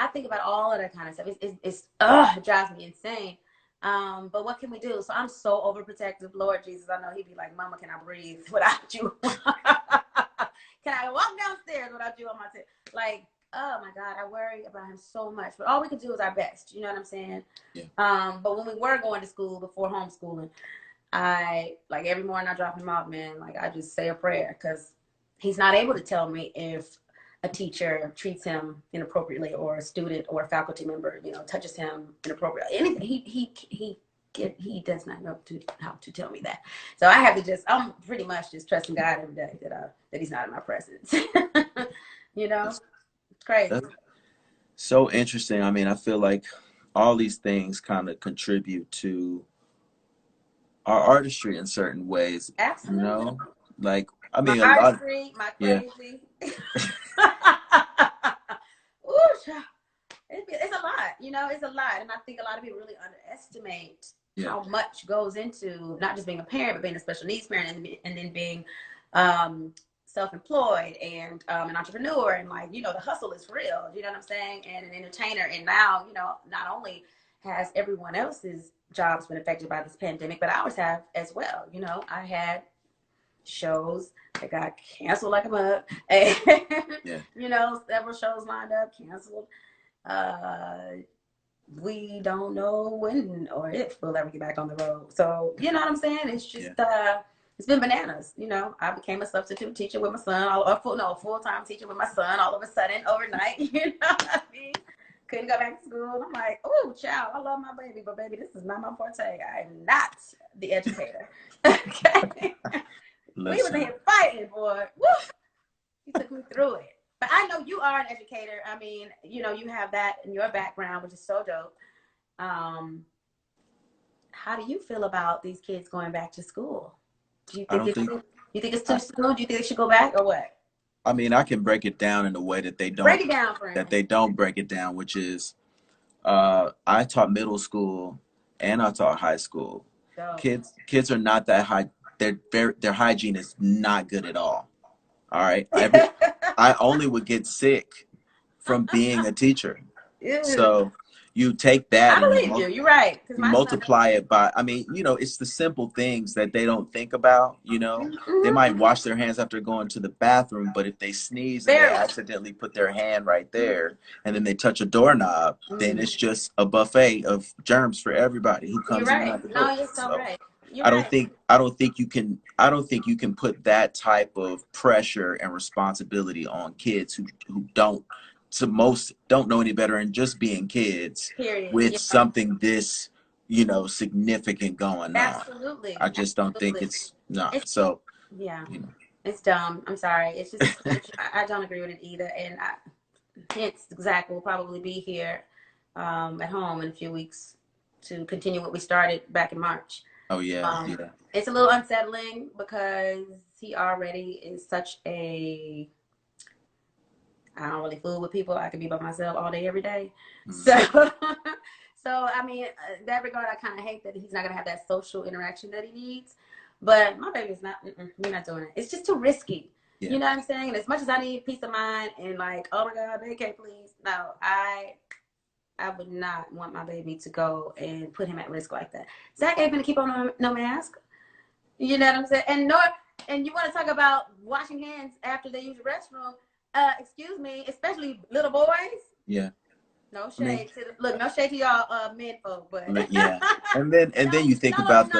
I think about all of that kind of stuff. It drives me insane. But what can we do? So I'm so overprotective. Lord Jesus, I know he'd be like, Mama, can I breathe without you? Can I walk downstairs without you on my tip? Like, oh my God, I worry about him so much. But all we can do is our best. You know what I'm saying? Yeah. But when we were going to school before homeschooling, like every morning I drop him off, man, like I just say a prayer, because he's not able to tell me if a teacher treats him inappropriately, or a student or a faculty member, touches him inappropriately. Anything. He does not know how to tell me that. So I have to I'm pretty much just trusting God every day that he's not in my presence. It's crazy. That's so interesting. I mean, I feel like all these things kind of contribute to our artistry in certain ways. Absolutely. Like, I mean, my artistry, my crazy. Yeah. Ooh, it's a lot, it's a lot. And I think a lot of people really underestimate how much goes into not just being a parent, but being a special needs parent, and then being self-employed and an entrepreneur, and like, the hustle is real, you know what I'm saying, and an entertainer. And now, not only has everyone else's jobs been affected by this pandemic, but ours have as well. I had shows that got canceled like a mug, and several shows lined up, canceled. We don't know when or if we'll ever get back on the road. So, you know what I'm saying? It's just, it's been bananas. I became a substitute teacher with my son, a full-time teacher with my son all of a sudden overnight. You know what I mean? Couldn't go back to school. I'm like, oh, child, I love my baby, but baby, this is not my forte. I am not the educator. Okay. We was in here fighting, boy. Woo! He took me through it. But I know you are an educator. I mean, you have that in your background, which is so dope. How do you feel about these kids going back to school? Do you think it's too soon? Do you think they should go back, or what? I mean, I can break it down in a way that they don't break it down, friend. That they don't break it down, which is, I taught middle school and I taught high school. So, kids are not that high. Their hygiene is not good at all. All right. I only would get sick from being a teacher. Ew. So you take that, I believe you. You're right. You multiply it by, I mean, it's the simple things that they don't think about. They might wash their hands after going to the bathroom, but if they sneeze and they accidentally put their hand right there, and then they touch a doorknob, then it's just a buffet of germs for everybody who comes in. You're right. No, you're so right. I don't think you can put that type of pressure and responsibility on kids who don't know any better, and just being kids. Period. With something this significant going on. Absolutely. I just don't think it's not. It's dumb. I'm sorry. It's just I don't agree with it either. And hence Zach will probably be here at home in a few weeks to continue what we started back in March. Oh, yeah. It's a little unsettling because he already is such I don't really fool with people. I can be by myself all day, every day. Mm-hmm. So I mean, in that regard, I kind of hate that he's not going to have that social interaction that he needs. But my baby's not, we're not doing it. It's just too risky. Yeah. You know what I'm saying? As much as I need peace of mind and like, oh my God, vacay, please. No, I would not want my baby to go and put him at risk like that. Zach ain't gonna keep on no mask. You know what I'm saying? And you want to talk about washing hands after they use the restroom? Excuse me, especially little boys. Yeah. No shade no shade to y'all men folk, but yeah. And then you think about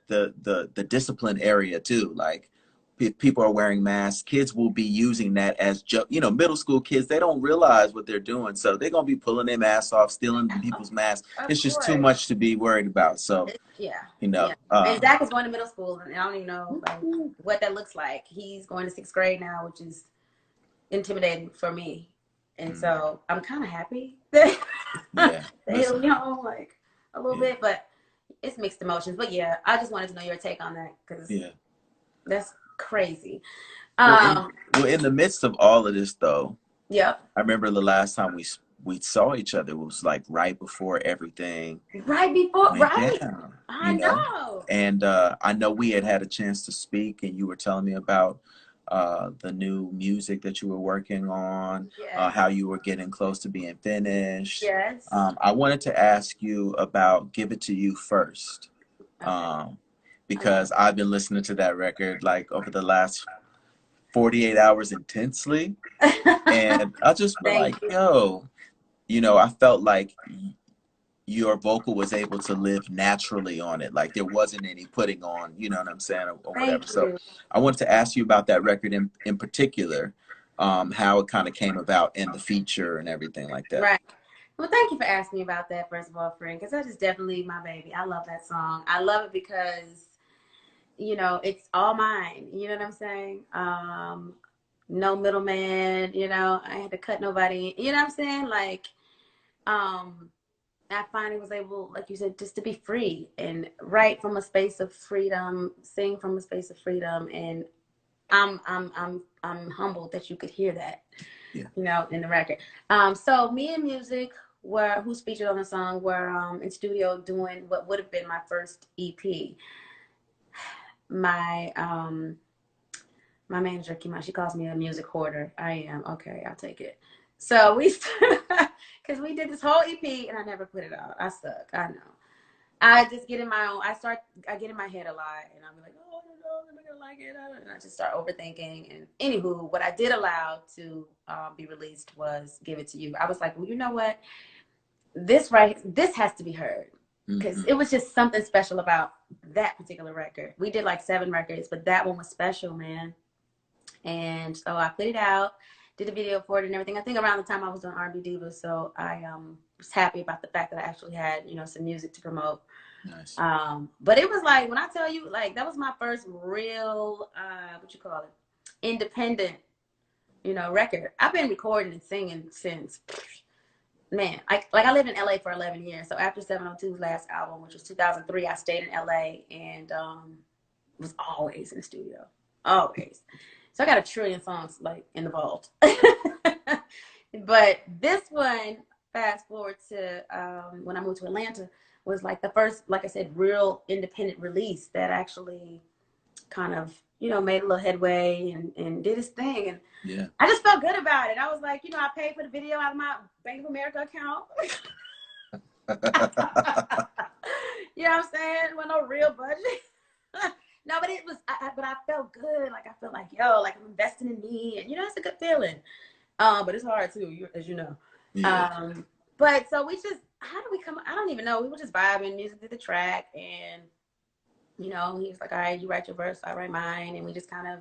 the discipline area too. Like, people are wearing masks. Kids will be using that as middle school kids, they don't realize what they're doing, so they're gonna be pulling their masks off, stealing people's masks. It's just too much to be worried about. So and Zach is going to middle school, and I don't even know what that looks like. He's going to 6th grade now, which is intimidating for me, and so I'm kind of happy that he'll be home like a little bit, but it's mixed emotions. But I just wanted to know your take on that, because that's crazy. In the midst of all of this, though, I remember the last time we saw each other was like right before everything. I know. And I know we had a chance to speak, and you were telling me about the new music that you were working on, Yes. how you were getting close to being finished. Yes. I wanted to ask you about Give It to You first, Okay. because I've been listening to that record like over the last 48 hours intensely, and I just feel Thank like, you. yo, you know, I felt like your vocal was able to live naturally on it. Like there wasn't any putting on, you know what I'm saying, or whatever. Thank So you. I wanted to ask you about that record in particular, how it kind of came about and the feature and everything like that. Right. Well, thank you for asking me about that, first of all, friend, because that is definitely my baby. I love that song. I love it because, you know, it's all mine. You know what I'm saying? No middleman, you know, I had to cut nobody. You know what I'm saying? Like, I finally was able, like you said, just to be free and write from a space of freedom, sing from a space of freedom, and I'm humbled that you could hear that, Yeah. you know, in the record. So me and Music were, who's featured on the song, were in studio doing what would have been my first EP. My my manager came out. She calls me a music hoarder. I am. Okay, I'll take it. So we, because we did this whole EP and I never put it out. I suck. I know. I just get in my own. I get in my head a lot, and I'm like, oh, I don't know, I'm not gonna like it, and I just start overthinking. And anywho, what I did allow to be released was "Give It to You." I was like, well, you know what? This has to be heard, because it was just something special about that particular record. We did like 7 records, but that one was special, man. And so I put it out, did a video for it and everything. I think around the time I was doing R&B Divas, so I was happy about the fact that I actually had, you know, some music to promote. Nice. But it was like, when I tell you, like, that was my first real, what you call it, independent, you know, record. I've been recording and singing since, man, I lived in LA for 11 years. So after 702's last album, which was 2003, I stayed in LA and was always in the studio, always. So I got 1 trillion songs like in the vault. But this one, fast forward to when I moved to Atlanta, was like the first, like I said, real independent release that actually kind of, you know, made a little headway and did its thing. And yeah, I just felt good about it. I was like, you know, I paid for the video out of my Bank of America account. You know what I'm saying? With no real budget. No, but it was, but I felt good. Like, I felt like, yo, like I'm investing in me. And, you know, it's a good feeling. But it's hard too, as you know. yeah. But so we just, how do we come? I don't even know. We were just vibing, music did the track. And, you know, he was like, all right, you write your verse, I write mine. And we just kind of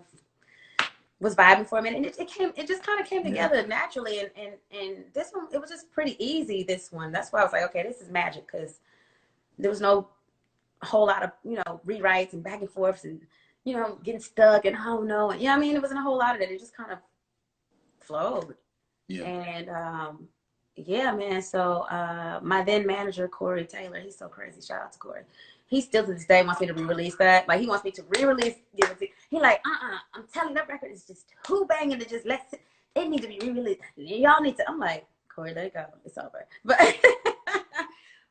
was vibing for a minute. And it just kind of came together naturally. And this one, it was just pretty easy, this one. That's why I was like, okay, this is magic. Because there was no whole lot of, you know, rewrites and back and forths and, you know, getting stuck and oh no. And, you know what I mean? It wasn't a whole lot of that. It just kind of flowed. Yeah. And yeah, man. So my then manager, Corey Taylor, he's so crazy. Shout out to Corey. He still to this day wants me to re-release that. Like, he wants me to re-release. He like, I'm telling you, that record is just too banging to just it needs to be re-released. Y'all need to. I'm like, Corey, let it go. It's over. But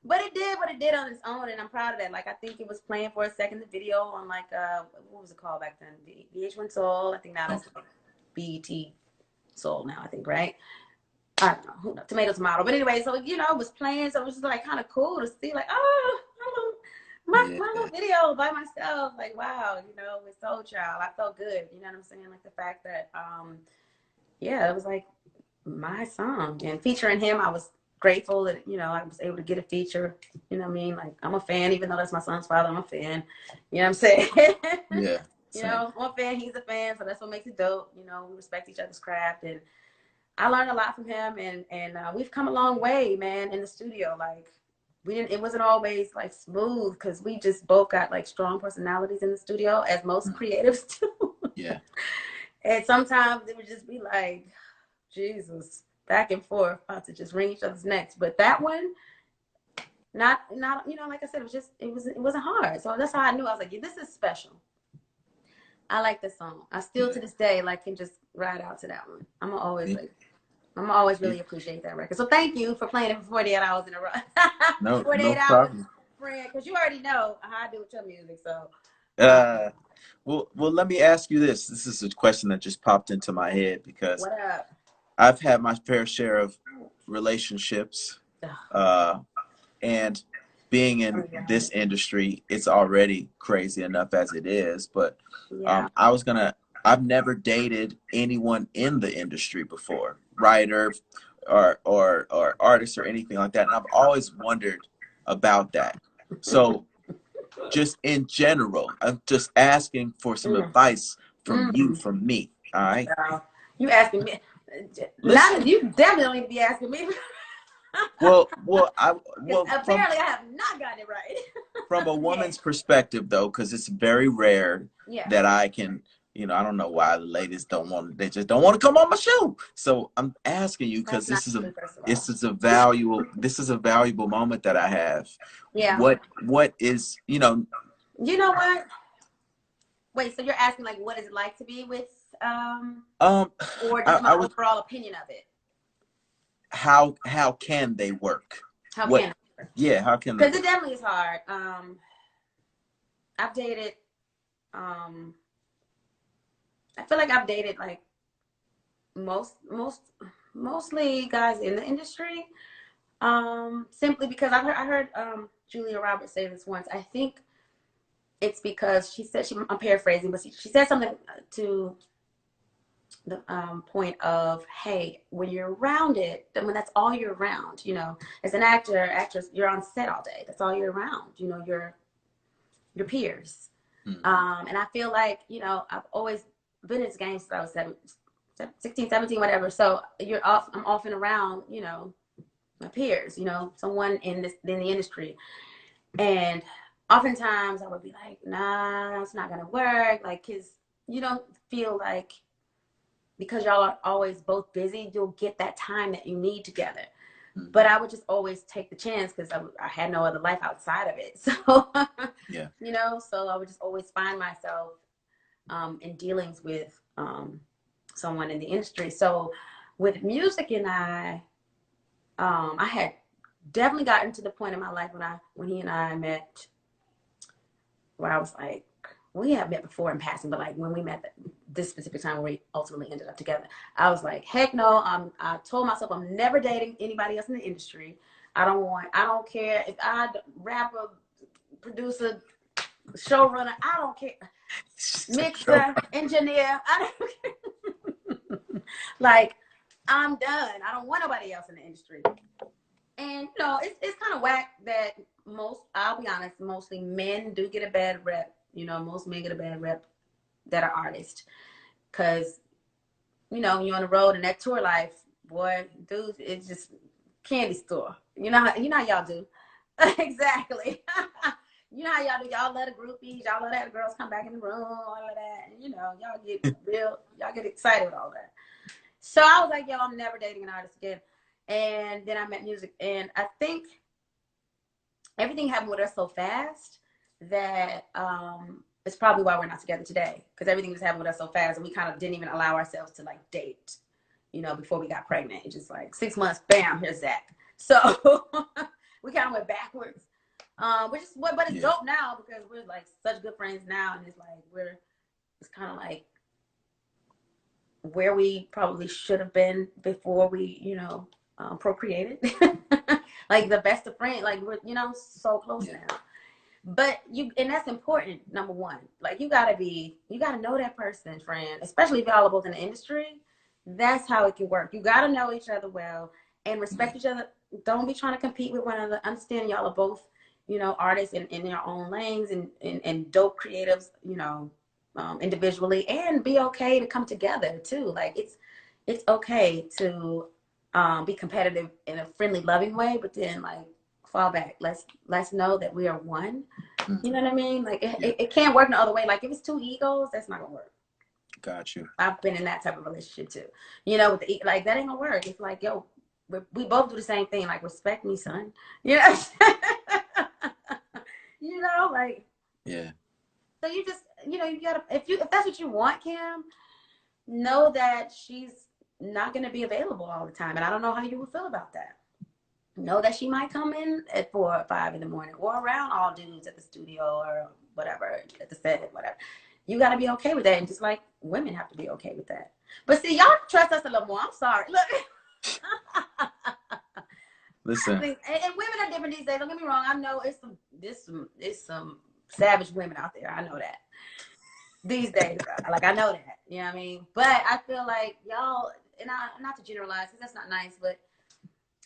but it did what it did on its own, and I'm proud of that. Like, I think it was playing for a second, the video on like what was it called back then? VH1 Soul. I think now that's like BET Soul now, I think, right? I don't know, who knows? Tomato. But anyway, so, you know, it was playing, so it was just like kind of cool to see, like, oh, my little video by myself. Like, wow, you know, with Soul Child, I felt good. You know what I'm saying? Like, the fact that, yeah, it was like my song, and featuring him, I was grateful that, you know, I was able to get a feature. You know what I mean? Like, I'm a fan, even though that's my son's father. I'm a fan. You know what I'm saying? Yeah. You know, I'm a fan. He's a fan, so that's what makes it dope. You know, we respect each other's craft, and I learned a lot from him, and we've come a long way, man, in the studio. Like, it wasn't always like smooth, because we just both got like strong personalities in the studio, as most creatives do. Yeah. And sometimes it would just be like, Jesus, back and forth, about to just wring each other's necks. But that one, not, you know, like I said, it wasn't hard. So that's how I knew. I was like, yeah, this is special. I like this song. I still to this day like can just ride out to that one. I'm always really appreciate that record. So thank you for playing it for 48 hours in a row. No, 48 no hours, problem. friend, because you already know how I do with your music. So Well, let me ask you this. This is a question that just popped into my head because What up? I've had my fair share of relationships, uh, and being in this industry, it's already crazy enough as it is. But Yeah. I've never dated anyone in the industry before, writer or artist or anything like that. And I've always wondered about that. So just in general, I'm just asking for some advice from you, from me. All right. You asking me? Listen. Not you definitely don't need to be asking me. Well, apparently I have not gotten it right. From a woman's perspective, though, because it's very rare that I can, I don't know why the ladies they just don't want to come on my show. So I'm asking you because this is a valuable moment that I have. Yeah. What is, You know what? Wait, so you're asking like what is it like to be with or just my overall opinion of it? How can they work? How can they work? Yeah, how can they? Because it definitely is hard. I've dated I feel like I've dated like mostly guys in the industry. Simply because I heard Julia Roberts say this once. I think it's because she said I'm paraphrasing, but she said something to the point of, hey, when you're around it, when that's all you're around, as an actress, you're on set all day. That's all you're around, your peers. Mm-hmm. And I feel like, I've always been in this game since I was 16, 17, whatever. So I'm often around, my peers, someone in the industry. And oftentimes I would be like, nah, it's not going to work. Like, cause you don't feel like, because y'all are always both busy, you'll get that time that you need together. Mm-hmm. But I would just always take the chance because I had no other life outside of it. So, yeah, so I would just always find myself in dealings with someone in the industry. So with music and I had definitely gotten to the point in my life when he and I met, where I was like, we have met before in passing, but like when we met this specific time where we ultimately ended up together, I was like, heck no. I told myself I'm never dating anybody else in the industry. I don't care if I rapper, producer, showrunner, I don't care. Mixer, engineer, I don't care. Like, I'm done. I don't want nobody else in the industry. And it's kind of whack that I'll be honest, mostly men do get a bad rep. Most men get a bad rep that are artists. Cause, you're on the road and that tour life, boy, dude, it's just candy store. You know how y'all do. Exactly. You know how y'all do. Y'all let the groupies, y'all let the girls come back in the room, all of that. And, y'all get excited with all that. So I was like, yo, I'm never dating an artist again. And then I met music. And I think everything happened with us so fast that it's probably why we're not together today. Because everything just happened with us so fast. And we kind of didn't even allow ourselves to, like, date, before we got pregnant. It's just like 6 months, bam, here's Zach. So we kind of went backwards. But it's dope now because we're, like, such good friends now. And it's like it's kind of like where we probably should have been before we, procreated. Like the best of friends, like we're, so close now. But and that's important, number one. Like you gotta know that person, friend, especially if y'all are both in the industry. That's how it can work. You gotta know each other well and respect each other. Don't be trying to compete with one another. Understand y'all are both, artists in their own lanes and dope creatives, individually, and be okay to come together too. Like it's okay to be competitive in a friendly, loving way, but then like fall back. Let's know that we are one. You know what I mean? Like it can't work no other way. Like if it's two egos, that's not gonna work. Got you. I've been in that type of relationship too. With like that ain't gonna work. It's like, yo, we both do the same thing. Like respect me, son. Like yeah. So you just you gotta if that's what you want, Kim, know that she's not gonna be available all the time, and I don't know how you would feel about that. know that she might come in at 4 or 5 in the morning, or around all dudes at the studio or whatever, at the set, whatever. You got to be okay with that. And just like women have to be okay with that. But see, y'all trust us a little more. I'm sorry. Look. Listen. And women are different these days. Don't get me wrong. I know it's some savage women out there. I know that. These days, like, I know that. You know what I mean? But I feel like y'all, and not to generalize, because that's not nice, but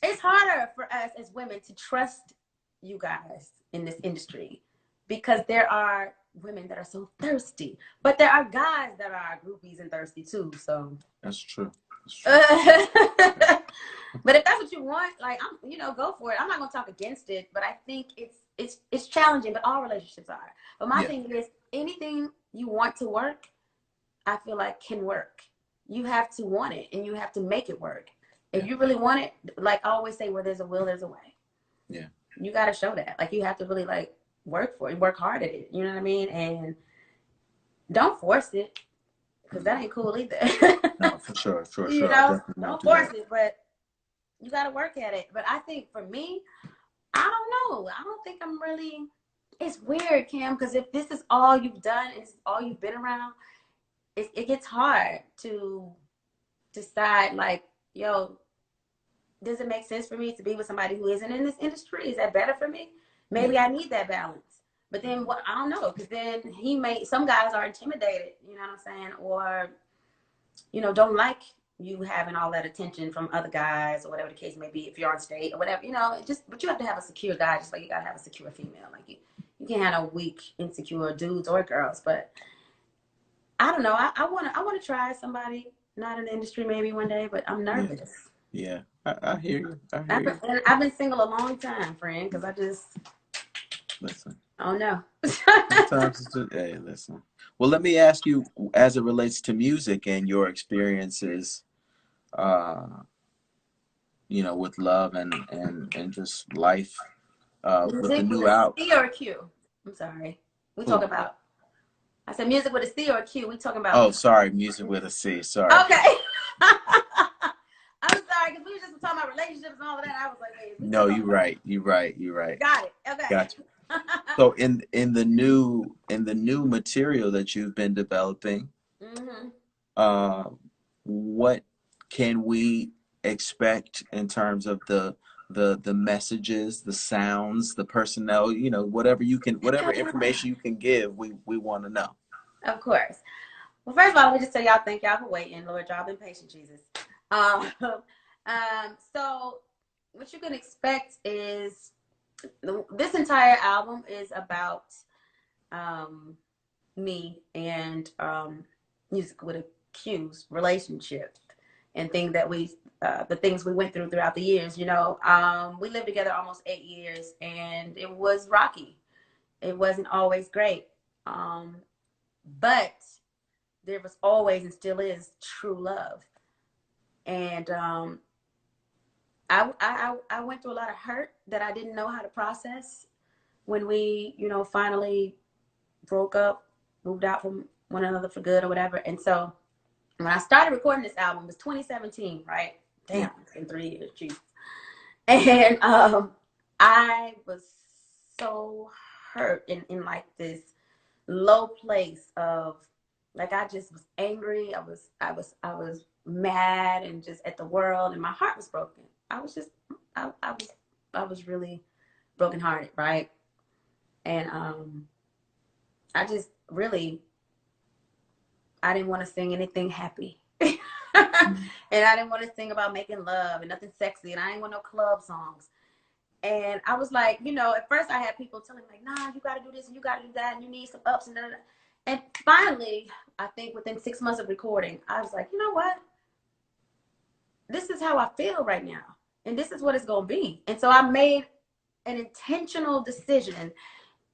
it's harder for us as women to trust you guys in this industry, because there are women that are so thirsty, but there are guys that are groupies and thirsty too. So that's true. But if that's what you want, like, go for it. I'm not gonna talk against it, but I think it's challenging. But all relationships are. But my thing is, anything you want to work, I feel like can work. You have to want it, and you have to make it work. If you really want it, like I always say, where there's a will, there's a way. Yeah. You got to show that. Like, you have to really, like, work for it, work hard at it. You know what I mean? And don't force it, because that ain't cool either. No, for sure. You know, don't force it, but you got to work at it. But I think for me, I don't know. I don't think I'm really, it's weird, Kim, because if this is all you've done, it's all you've been around, it gets hard to decide, like, yo, does it make sense for me to be with somebody who isn't in this industry? Is that better for me? Maybe I need that balance. But then what? I don't know, because then some guys are intimidated, you know what I'm saying? Or, don't like you having all that attention from other guys, or whatever the case may be, if you're on stage or whatever, but you have to have a secure guy, just like you got to have a secure female. Like, you can't have no weak, insecure dudes or girls. But I don't know. I want to try somebody not in the industry maybe one day, but I'm nervous. Yeah. I hear you. And I've been single a long time, friend, because I just listen. Oh no. Sometimes it's just, hey, listen. Well, let me ask you, as it relates to music and your experiences, with love and just life, with the new out. C or a Q? I'm sorry. I said music with a C or a Q. We talking about. Oh, sorry, music with a C. Sorry. Okay. I'm sorry, because we were just talking about relationships and all of that. I was like, wait. No, you're right. Got it. Okay. Gotcha. So in the new material that you've been developing, what can we expect in terms of the messages, the sounds, the personnel, whatever information you can give, we want to know. Of course. Well, first of all, let me just tell y'all, thank y'all for waiting. Lord, y'all been patient, Jesus. So what you can expect is this entire album is about me and Music with a Q's relationship and the things we went throughout the years. We lived together almost 8 years, and it was rocky. It wasn't always great, but there was always and still is true love. And I went through a lot of hurt that I didn't know how to process when we, finally broke up, moved out from one another for good or whatever. And so when I started recording this album, it was 2017, right? Damn, it's been 3 years, jeez. And I was so hurt in like this low place of, like, I just was angry. I was mad and just at the world, and my heart was broken. I was really brokenhearted, right? And I just really, I didn't want to sing anything happy. And I didn't want to sing about making love and nothing sexy, and I didn't want no club songs. And I was like, at first I had people telling me, like, nah, you got to do this and you got to do that, and you need some ups and da, da, da. And finally, I think within 6 months of recording, I was like, you know what? This is how I feel right now. And this is what it's going to be. And so I made an intentional decision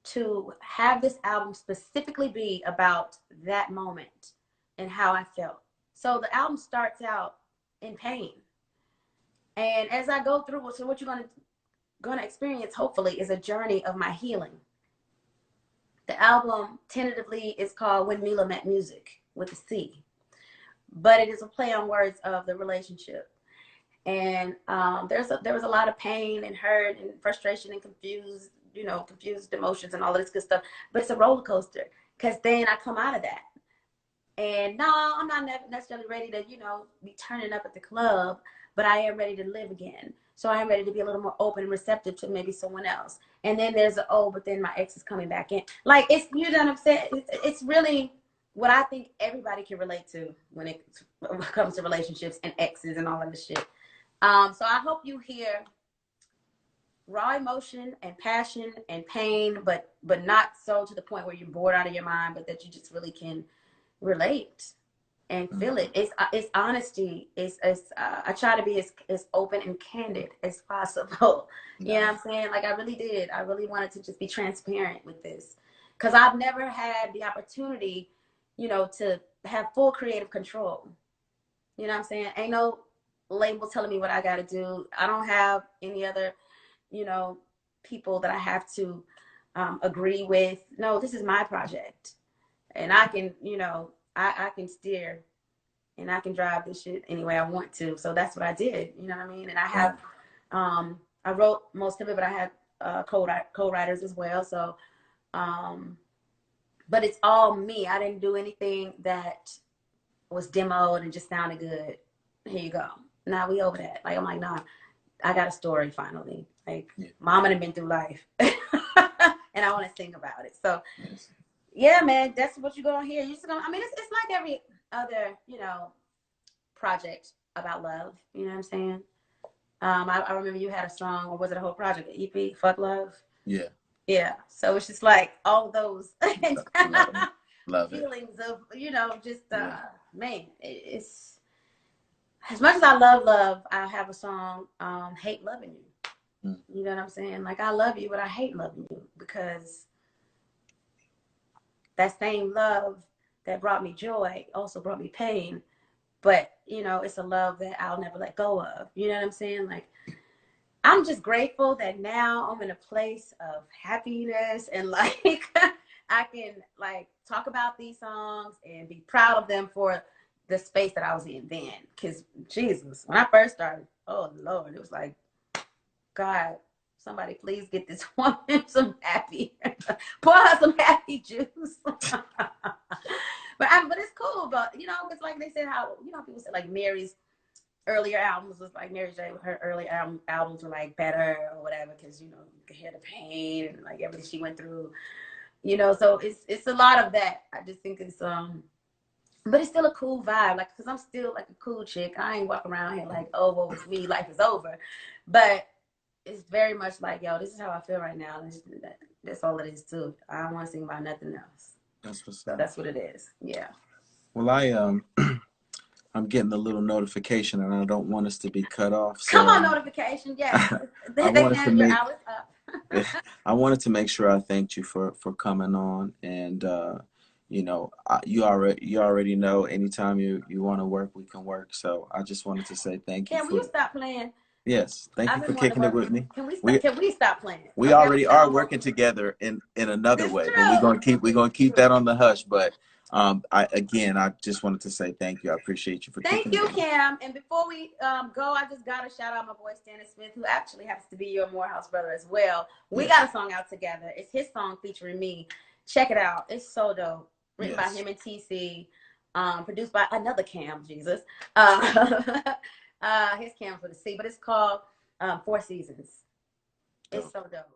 to have this album specifically be about that moment and how I felt. So the album starts out in pain. And as I go through, so what you're going to experience, hopefully, is a journey of my healing. The album tentatively is called When MEELAH Met Music, with a C. But it is a play on words of the relationship. And there was a lot of pain and hurt and frustration and confused emotions and all of this good stuff. But it's a roller coaster, because then I come out of that. And no, I'm not necessarily ready to, be turning up at the club, but I am ready to live again. So I am ready to be a little more open and receptive to maybe someone else. And then there's but then my ex is coming back in. Like, it's, you know what I'm saying? It's really what I think everybody can relate to when it comes to relationships and exes and all of this shit. So I hope you hear raw emotion and passion and pain, but not so to the point where you're bored out of your mind, but that you just really can relate and feel it. It's honesty. I try to be as open and candid as possible. You know what I'm saying? Like, I really did. I really wanted to just be transparent with this, because I've never had the opportunity, to have full creative control. You know what I'm saying? Ain't no label telling me what I got to do. I don't have any other, people that I have to agree with. No, this is my project. And I can, I can steer and I can drive this shit any way I want to. So that's what I did. You know what I mean? And I have, I wrote most of it, but I had co-writers as well. So, but it's all me. I didn't do anything that was demoed and just sounded good. Here you go. Now we over that. Like, I'm like, nah, I got a story finally. Like, mama done been through life. And I want to sing about it. So, yeah, man, that's what you're going to hear. You're just gonna, I mean, it's like every other, project about love. You know what I'm saying? I remember you had a song, or was it a whole project, an EP, Fuck Love? Yeah. Yeah. So it's just like all those love feelings of, just, man, it's, as much as I love, I have a song, Hate Loving You. You know what I'm saying? Like, I love you, but I hate loving you, because that same love that brought me joy also brought me pain. But, it's a love that I'll never let go of. You know what I'm saying? Like, I'm just grateful that now I'm in a place of happiness, and like, I can like talk about these songs and be proud of them for the space that I was in then. Because Jesus, when I first started, oh Lord, it was like, God, somebody please get this woman some happy, pour her some happy juice. But it's cool, but it's like they said how, people said like Mary's earlier albums was like Mary J. Her early albums were like better or whatever, because you could hear the pain and like everything she went through. So it's a lot of that. I just think it's but it's still a cool vibe, like, because I'm still like a cool chick. I ain't walking around here like, oh, woe is me, life is over. But it's very much like, yo, this is how I feel right now. That's all it is too. I don't want to sing about nothing else. That's what it is. Yeah. Well, I'm getting a little notification, and I don't want us to be cut off. So, come on, notification. Yeah. I wanted to make sure I thanked you for coming on, and you already know anytime you want to work, we can work. So I just wanted to say thank you. Will you stop playing? Yes, thank you for kicking it with me. Can we stop playing? We already are working together in another way, but we're gonna keep that on the hush. But I just wanted to say thank you. I appreciate you for kicking it with me. Cam. And before we go, I just gotta shout out my boy Stanley Smith, who actually happens to be your Morehouse brother as well. We got a song out together. It's his song featuring me. Check it out. It's so dope. Written by him and TC. Produced by another Cam. Jesus. His Cam's with a C, but it's called 4 Seasons. It's so dope.